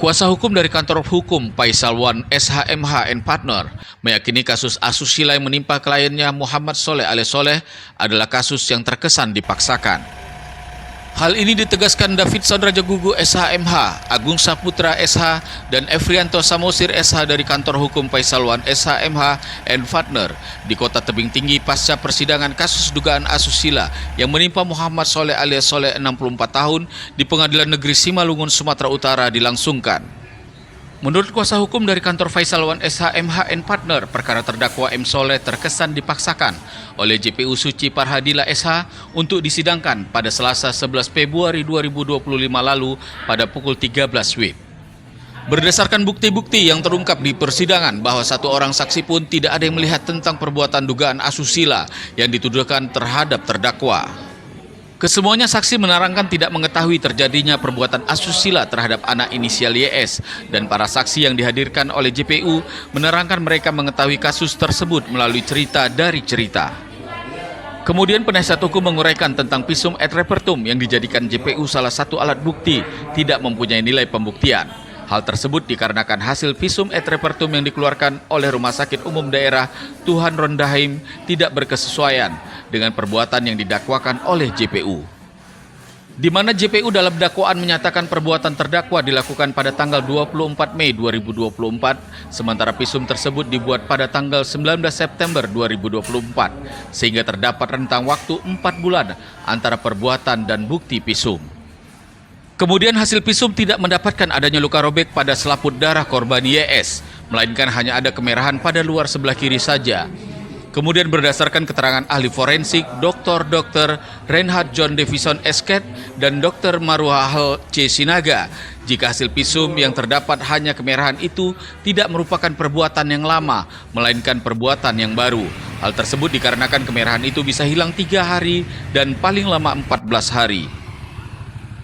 Kuasa hukum dari kantor hukum Faisal Wan SHMH and Partner meyakini kasus asusila yang menimpa kliennya Muhammad Soleh alias Soleh adalah kasus yang terkesan dipaksakan. Hal ini ditegaskan David Sodrajagugu SHMH, Agung Saputra SH, dan Efrianto Samosir SH dari kantor hukum Faisal Wan SHMH and Partner di Kota Tebing Tinggi pasca persidangan kasus dugaan asusila yang menimpa Muhammad Soleh alias Soleh 64 tahun di Pengadilan Negeri Simalungun, Sumatera Utara dilangsungkan. Menurut kuasa hukum dari kantor Faisal Wan SHMH and Partner, perkara terdakwa M. Soleh terkesan dipaksakan oleh JPU Suci Parhadila SH untuk disidangkan pada Selasa 11 Februari 2025 lalu pada pukul 13 WIB. Berdasarkan bukti-bukti yang terungkap di persidangan bahwa satu orang saksi pun tidak ada yang melihat tentang perbuatan dugaan asusila yang dituduhkan terhadap terdakwa. Kesemuanya saksi menerangkan tidak mengetahui terjadinya perbuatan asusila terhadap anak inisial YS, dan para saksi yang dihadirkan oleh JPU menerangkan mereka mengetahui kasus tersebut melalui cerita dari cerita. Kemudian penasihat hukum menguraikan tentang visum et repertum yang dijadikan JPU salah satu alat bukti tidak mempunyai nilai pembuktian. Hal tersebut dikarenakan hasil visum et repertum yang dikeluarkan oleh Rumah Sakit Umum Daerah Tuhan Rondaheim tidak berkesesuaian dengan perbuatan yang didakwakan oleh JPU. Di mana JPU dalam dakwaan menyatakan perbuatan terdakwa dilakukan pada tanggal 24 Mei 2024, sementara visum tersebut dibuat pada tanggal 19 September 2024, sehingga terdapat rentang waktu 4 bulan antara perbuatan dan bukti visum. Kemudian hasil visum tidak mendapatkan adanya luka robek pada selaput darah korban YS, melainkan hanya ada kemerahan pada luar sebelah kiri saja. Kemudian berdasarkan keterangan ahli forensik Dr. Reinhard John Davison Esket dan Dr. Maruahal C. Sinaga, jika hasil visum yang terdapat hanya kemerahan itu tidak merupakan perbuatan yang lama, melainkan perbuatan yang baru. Hal tersebut dikarenakan kemerahan itu bisa hilang 3 hari dan paling lama 14 hari.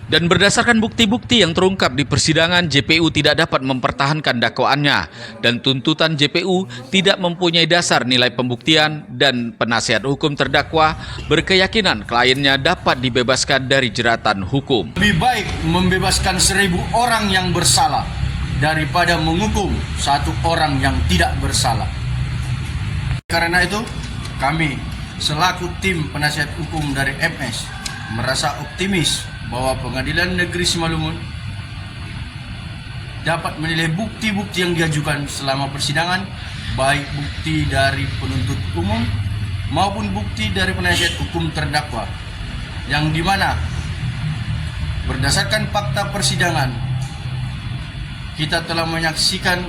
Dan berdasarkan bukti-bukti yang terungkap di persidangan, JPU tidak dapat mempertahankan dakwaannya dan tuntutan JPU tidak mempunyai dasar nilai pembuktian, dan penasihat hukum terdakwa berkeyakinan kliennya dapat dibebaskan dari jeratan hukum. Lebih baik membebaskan 1000 orang yang bersalah daripada menghukum 1 orang yang tidak bersalah. Karena itu, kami selaku tim penasihat hukum dari MS merasa optimis bahwa Pengadilan Negeri Simalungun dapat menilai bukti-bukti yang diajukan selama persidangan, baik bukti dari penuntut umum maupun bukti dari penasihat hukum terdakwa, yang dimana berdasarkan fakta persidangan kita telah menyaksikan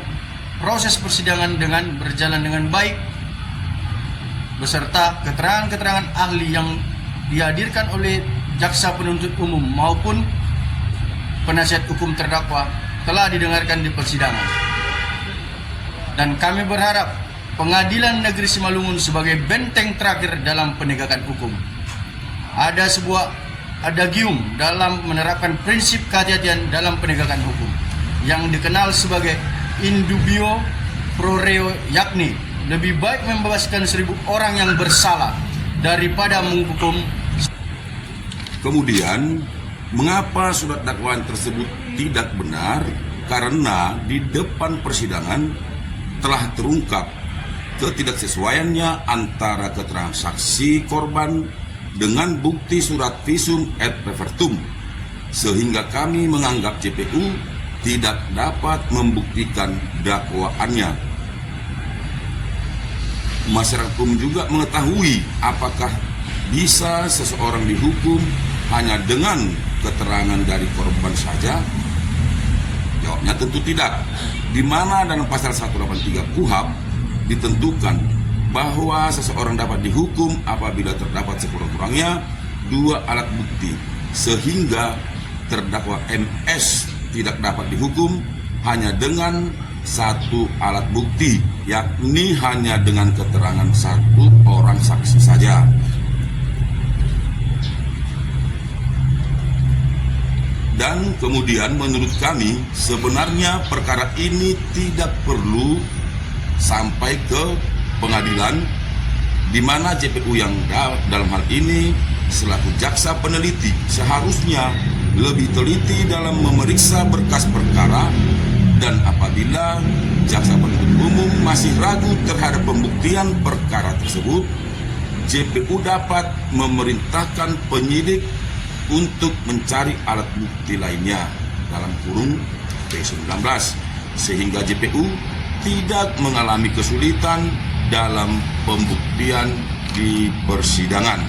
proses persidangan dengan berjalan dengan baik beserta keterangan-keterangan ahli yang dihadirkan oleh jaksa penuntut umum maupun penasihat hukum terdakwa telah didengarkan di persidangan. Dan kami berharap Pengadilan Negeri Simalungun sebagai benteng terakhir dalam penegakan hukum, ada sebuah adagium dalam menerapkan prinsip kehati-hatian dalam penegakan hukum yang dikenal sebagai in dubio pro reo, yakni lebih baik membebaskan 1000 orang yang bersalah daripada menghukum. Kemudian, mengapa surat dakwaan tersebut tidak benar? Karena di depan persidangan telah terungkap ketidaksesuaiannya antara keterangan saksi korban dengan bukti surat visum et repertum, sehingga kami menganggap JPU tidak dapat membuktikan dakwaannya. Masyarakat hukum juga mengetahui apakah bisa seseorang dihukum hanya dengan keterangan dari korban saja? Jawabnya tentu tidak. Di mana dalam pasal 183 KUHP ditentukan bahwa seseorang dapat dihukum apabila terdapat sekurang-kurangnya 2 alat bukti, sehingga terdakwa MS tidak dapat dihukum hanya dengan 1 alat bukti, yakni hanya dengan keterangan 1 orang saksi saja. Dan kemudian menurut kami sebenarnya perkara ini tidak perlu sampai ke pengadilan, di mana JPU yang dalam hal ini selaku jaksa peneliti seharusnya lebih teliti dalam memeriksa berkas perkara, dan apabila jaksa penuntut umum masih ragu terhadap pembuktian perkara tersebut, JPU dapat memerintahkan penyidik untuk mencari alat bukti lainnya dalam kurung P19, sehingga JPU tidak mengalami kesulitan dalam pembuktian di persidangan.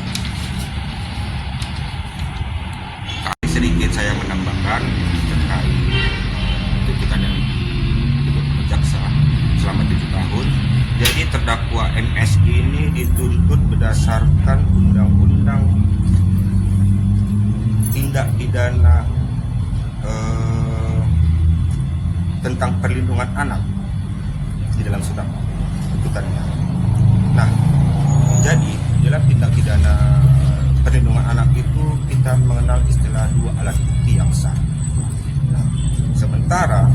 Sedikit saya menambahkan terkait tuntutan yang dituntut jaksa selama 7 tahun. Jadi terdakwa MS ini dituntut berdasarkan undang-undang tindak pidana tentang perlindungan anak di dalam surat tuntutannya. Nah, jadi dalam tindak pidana perlindungan anak itu kita mengenal istilah 2 alat bukti yang sah. Nah, sementara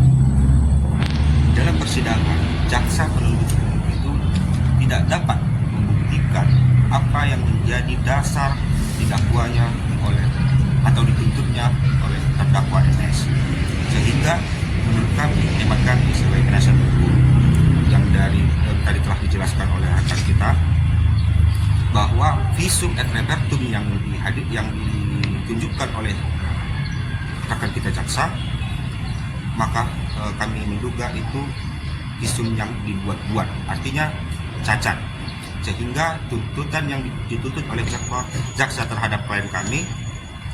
dalam persidangan jaksa penuntut umum itu tidak dapat membuktikan apa yang menjadi dasar didakwanya oleh atau dituntutnya oleh terdakwa MS, sehingga menurut kami, hemat kami sebagai penasihat hukum yang tadi telah dijelaskan oleh rekan kita, bahwa visum et repertum yang ditunjukkan oleh rekan kita jaksa, maka kami menduga itu visum yang dibuat-buat, artinya cacat, sehingga tuntutan yang dituntut oleh jaksa terhadap klien kami,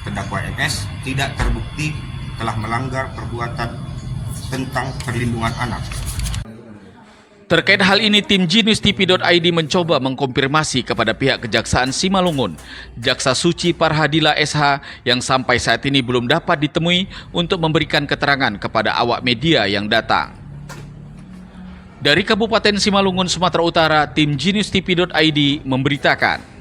terdakwa MS, tidak terbukti telah melanggar perbuatan tentang perlindungan anak. Terkait hal ini, tim GenewsTV.id mencoba mengkonfirmasi kepada pihak Kejaksaan Simalungun, Jaksa Suci Parhadila SH yang sampai saat ini belum dapat ditemui untuk memberikan keterangan kepada awak media yang datang. Dari Kabupaten Simalungun, Sumatera Utara, tim GenewsTV.id memberitakan.